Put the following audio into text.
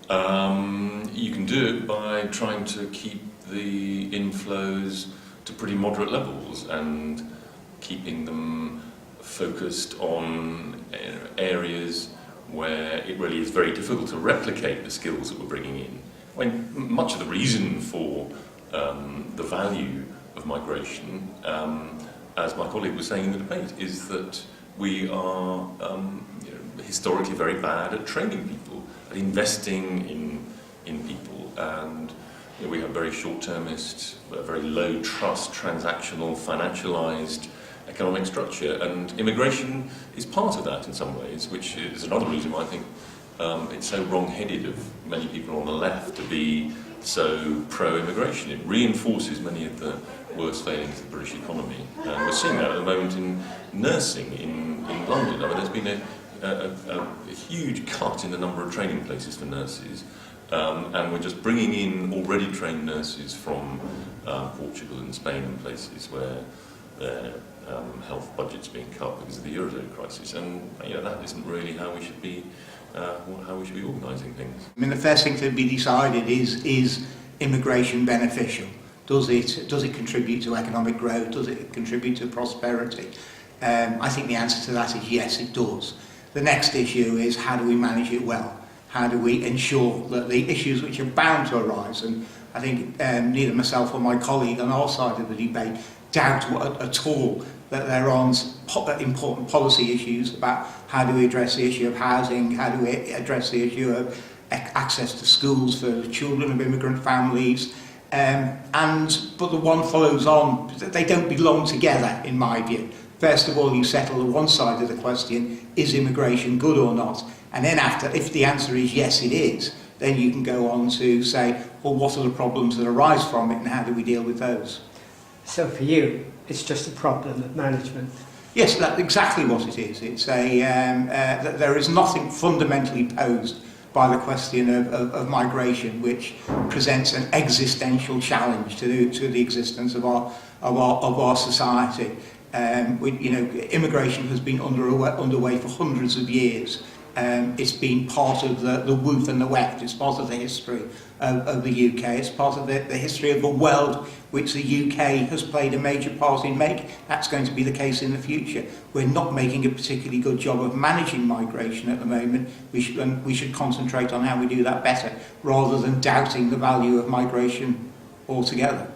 You can do it by trying to keep the inflows to pretty moderate levels and keeping them focused on areas where it really is very difficult to replicate the skills that we're bringing in. When much of the reason for the value of migration, as my colleague was saying in the debate, is that we are historically very bad at training people, at investing in people, and we have very short-termist, very low-trust, transactional, financialised economic structure, and immigration is part of that in some ways, which is another reason why I think it's so wrong-headed of many people on the left to be so pro-immigration. It reinforces many of the worst failings of the British economy, and we're seeing that at the moment in nursing in London. I mean, there's been a huge cut in the number of training places for nurses, and we're just bringing in already trained nurses from Portugal and Spain and places where their health budget's being cut because of the Eurozone crisis, and that isn't really how we should be organising things. I mean, the first thing to be decided is immigration beneficial? Does it contribute to economic growth? Does it contribute to prosperity? I think the answer to that is yes, it does. The next issue is how do we manage it well? How do we ensure that the issues which are bound to arise, and I think neither myself or my colleague on our side of the debate doubt at all that there are important policy issues about how do we address the issue of housing, how do we address the issue of access to schools for children of immigrant families, but the one follows on. They don't belong together, in my view. First of all, you settle the one side of the question, is immigration good or not? And then after, if the answer is yes, it is, then you can go on to say, well, what are the problems that arise from it and how do we deal with those? So for you, it's just a problem of management? Yes, that's exactly what it is. It's that there is nothing fundamentally posed by the question of migration which presents an existential challenge to the existence of our society. Immigration has been underway for hundreds of years. It's been part of the woof and the weft. It's part of the history of the UK. It's part of the history of the world which the UK has played a major part in making. That's going to be the case in the future. We're not making a particularly good job of managing migration at the moment. We should concentrate on how we do that better rather than doubting the value of migration altogether.